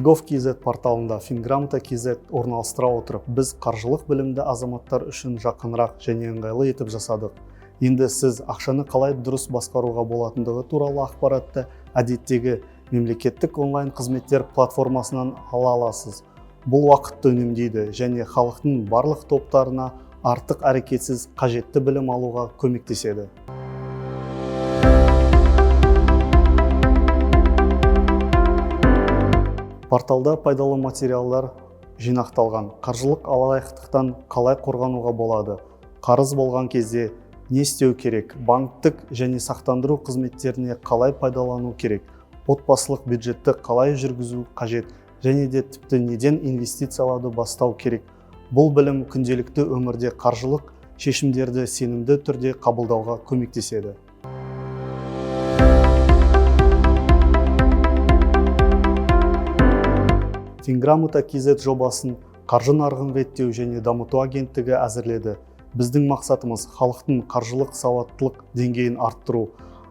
Egov.kz порталында Fingramota.kz орналастыра отырып, біз қаржылық білімді азаматтар үшін жақынырақ және ыңғайлы етіп жасадық. Енді сіз ақшаны қалай дұрыс басқаруға болатындығы туралы ақпаратты әдеттегі мемлекеттік онлайн қызметтер платформасынан ала аласыз. Бұл уақытты үнемдейді және халықтың барлық топтарына артық әрекетсіз қажетті білім алуға көмектеседі. Порталда пайдалы материалдар жинақталған. Қаржылық алаяқтықтан қалай қорғануға болады? Қарыз болған кезде не істеу керек? Банктік және сақтандыру қызметтеріне қалай пайдалану керек? Отбасылық бюджетті қалай жүргізу қажет? Және де тіпті неден инвестициялауды бастау керек? Бұл білім күнделікті өмірде қаржылық шешімдерді сенімді түрде қабылдауға көмектеседі. Fingramota.kz жобасын қаржы нарығын реттеу және дамыту агенттігі әзірледі. Біздің мақсатымыз халықтың қаржылық сауаттылық деңгейін арттыру,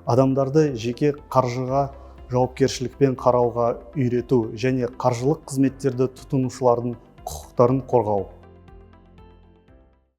адамдарды жеке қаржыға жауапкершілікпен қарауға үйрету және қаржылық қызметтерді тұтынушылардың құқықтарын қорғау.